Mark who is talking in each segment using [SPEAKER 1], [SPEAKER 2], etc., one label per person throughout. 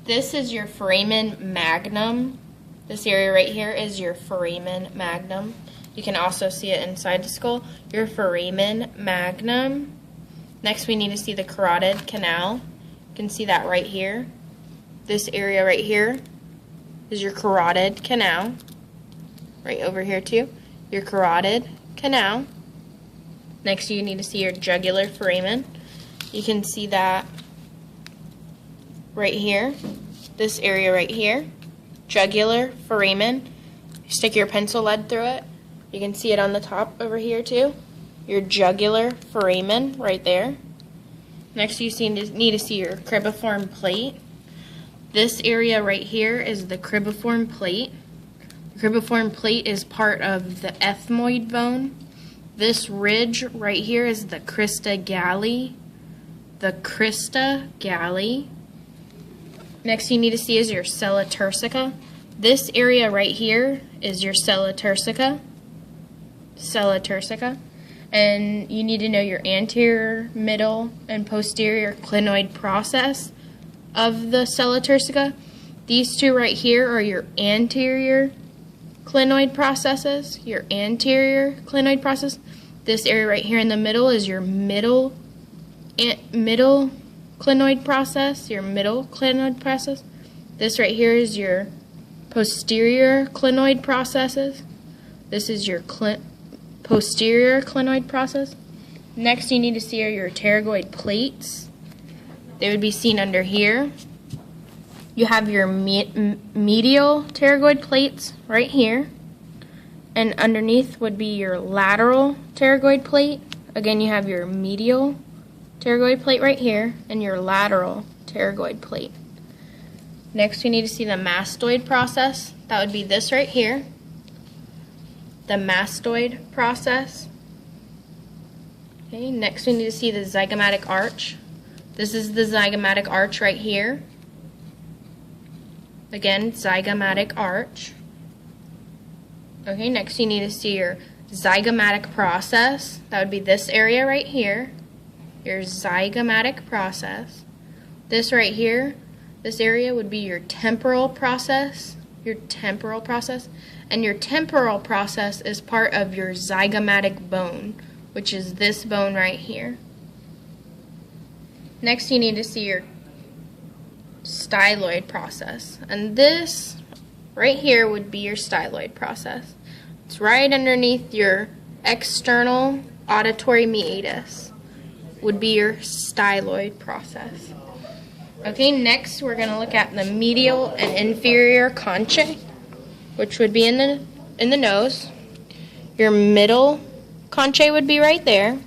[SPEAKER 1] This is your foramen magnum. This area right here is your foramen magnum. You can also see it inside the skull. Your foramen magnum. Next, we need to see the carotid canal. You can see that right here. This area right here is your carotid canal. Right over here too, your carotid canal. Next, you need to see your jugular foramen. You can see that right here. This area right here, jugular foramen. You stick your pencil lead through it. You can see it on the top over here too. Your jugular foramen right there. Next, you need to see your cribriform plate. This area right here is the cribriform plate. The cribriform plate is part of the ethmoid bone. This ridge right here is the crista galli. The crista galli. Next, you need to see is your sella turcica. This area right here is your sella turcica. Sella turcica. And you need to know your anterior, middle, and posterior clinoid process of the sella turcica. These two right here are your anterior clinoid processes. Your anterior clinoid process. This area right here in the middle is your middle clinoid process. Your middle clinoid process. This right here is your posterior clinoid processes. This is your posterior clinoid process. Next, you need to see are your pterygoid plates. They would be seen under here. You have your medial pterygoid plates right here, and underneath would be your lateral pterygoid plate. Again, you have your medial pterygoid plate right here and your lateral pterygoid plate. Next, we need to see the mastoid process. That would be this right here. The mastoid process. Okay, next we need to see the zygomatic arch. This is the zygomatic arch right here. Again, zygomatic arch. Okay, next you need to see your zygomatic process. That would be this area right here. Your zygomatic process. This right here, this area would be your temporal process. Your temporal process. And your temporal process is part of your zygomatic bone, which is this bone right here. Next, you need to see your styloid process. And this right here would be your styloid process. It's right underneath your external auditory meatus. Would be your styloid process. Okay, next we're going to look at the medial and inferior conchae, which would be in the nose. Your middle conchae would be right there.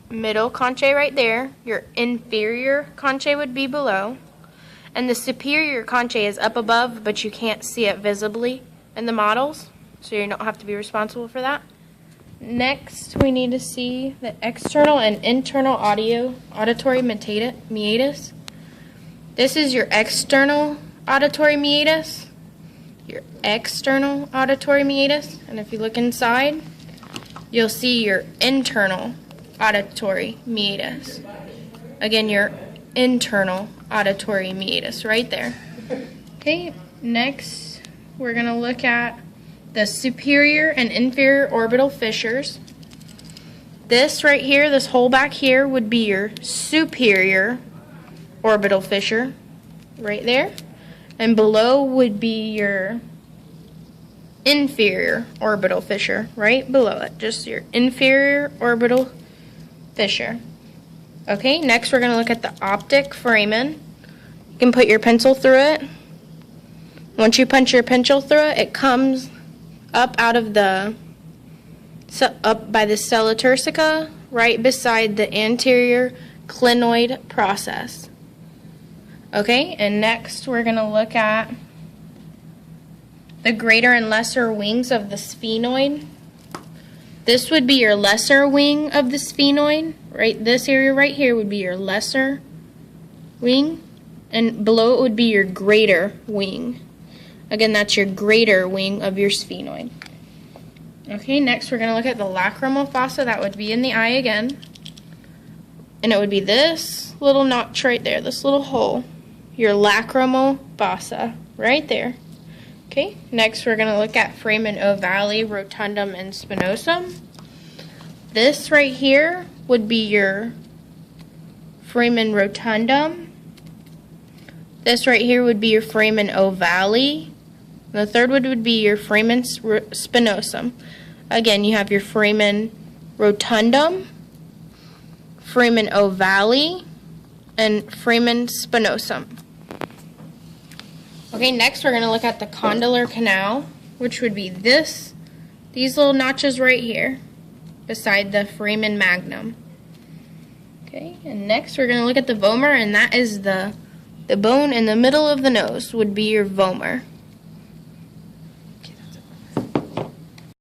[SPEAKER 1] Middle conchae right there. Your inferior conchae would be below. And the superior conchae is up above, but you can't see it visibly in the models, so you don't have to be responsible for that. Next, we need to see the external and internal auditory meatus. This is your external auditory meatus. Your external auditory meatus. And if you look inside, you'll see your internal auditory meatus. Again, your internal auditory meatus right there. Okay, next we're going to look at the superior and inferior orbital fissures. This right here, this hole back here, would be your superior orbital fissure right there. And below would be your inferior orbital fissure right below it. Just your inferior orbital fissure. Okay, next we're going to look at the optic foramen. You can put your pencil through it. Once you punch your pencil through it, it comes up out of up by the sella turcica, right beside the anterior clinoid process. Okay, and next we're going to look at the greater and lesser wings of the sphenoid. This would be your lesser wing of the sphenoid. Right, this area right here would be your lesser wing, and below it would be your greater wing. Again, that's your greater wing of your sphenoid. Okay, next we're going to look at the lacrimal fossa. That would be in the eye again. And it would be this little notch right there, this little hole. your lacrimal fossa, right there. Okay, next we're going to look at foramen ovale, rotundum, and spinosum. This right here would be your foramen rotundum. This right here would be your foramen ovale. The third one would be your foramen spinosum. Again, you have your foramen rotundum, foramen ovale, and foramen spinosum. Okay, next we're going to look at the condylar canal, which would be these little notches right here beside the foramen magnum. Okay, and next we're going to look at the vomer, and that is the bone in the middle of the nose would be your vomer.